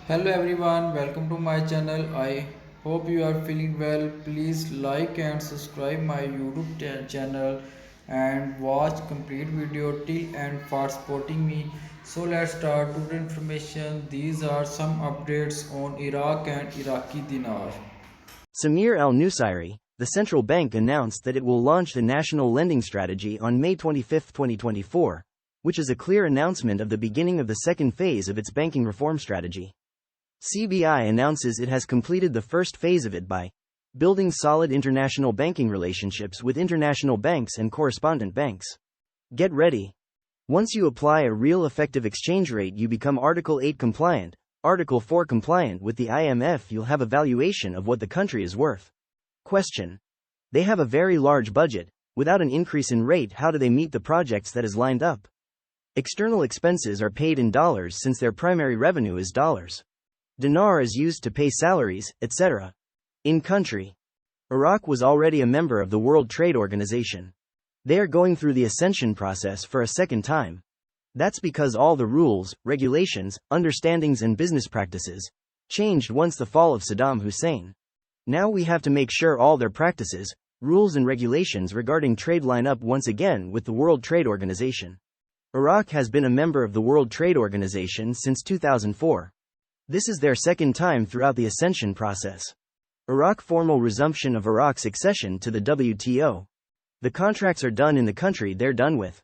Hello everyone, welcome to my channel. I hope you are feeling well. Please like and subscribe my YouTube channel and watch complete video till end for supporting me. So let's start today's information. These are some updates on Iraq and Iraqi dinar. Samir al-Nusairi, the central bank announced that it will launch the national lending strategy on May 25, 2024, which is a clear announcement of the beginning of the second phase of its banking reform strategy. CBI announces it has completed the first phase of it by building solid international banking relationships with international banks and correspondent banks. Get ready. Once you apply a real effective exchange rate, you become Article 8 compliant, Article 4 compliant with the IMF. You'll have a valuation of what the country is worth. Question. They have a very large budget. Without an increase in rate, how do they meet the projects that is lined up? External expenses are paid in dollars since their primary revenue is dollars. Dinar is used to pay salaries, etc. In country. Iraq was already a member of the World Trade Organization. They are going through the ascension process for a second time. That's because all the rules, regulations, understandings and business practices changed once the fall of Saddam Hussein. Now we have to make sure all their practices, rules and regulations regarding trade line up once again with the World Trade Organization. Iraq has been a member of the World Trade Organization since 2004. This is their second time throughout the ascension process. Iraq formal resumption of Iraq's accession to the WTO. The contracts are done in the country they're done with.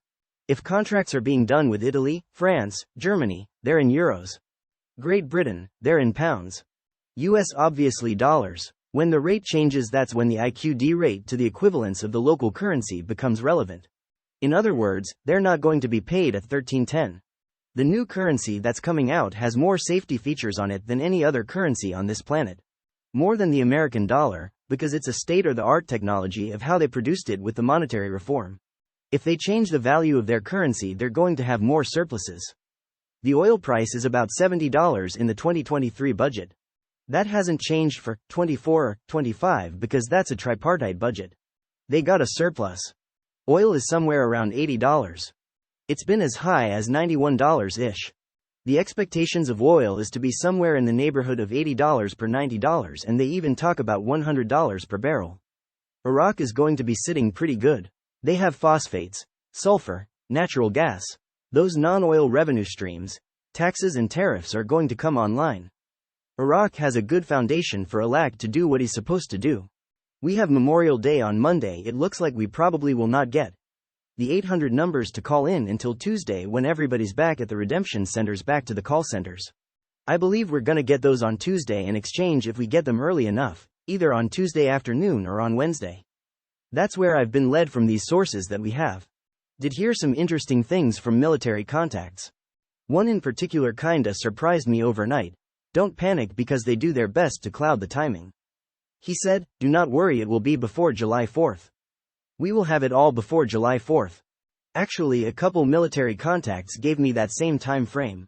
If contracts are being done with Italy, France, Germany, they're in euros. Great Britain, they're in pounds. US obviously dollars. When the rate changes, that's when the IQD rate to the equivalence of the local currency becomes relevant. In other words, they're not going to be paid at 1310. The new currency that's coming out has more safety features on it than any other currency on this planet. More than the American dollar, because it's a state-of-the-art technology of how they produced it with the monetary reform. If they change the value of their currency, they're going to have more surpluses. The oil price is about $70 in the 2023 budget. That hasn't changed for 24 or 25 because that's a tripartite budget. They got a surplus. Oil is somewhere around $80. It's been as high as $91-ish. The expectations of oil is to be somewhere in the neighborhood of $80 per $90, and they even talk about $100 per barrel. Iraq is going to be sitting pretty good. They have phosphates, sulfur, natural gas. Those non-oil revenue streams, taxes and tariffs are going to come online. Iraq has a good foundation for Iraq to do what he's supposed to do. We have Memorial Day on Monday. It looks like we probably will not get the 800 numbers to call in until Tuesday when everybody's back at the redemption centers, back to the call centers. I believe we're gonna get those on Tuesday and exchange if we get them early enough, either on Tuesday afternoon or on Wednesday. That's where I've been led from these sources that we have. Did hear some interesting things from military contacts. One in particular kinda surprised me overnight. Don't panic because they do their best to cloud the timing. He said, do not worry, it will be before July 4th. We will have it all before July 4th. Actually, a couple military contacts gave me that same time frame.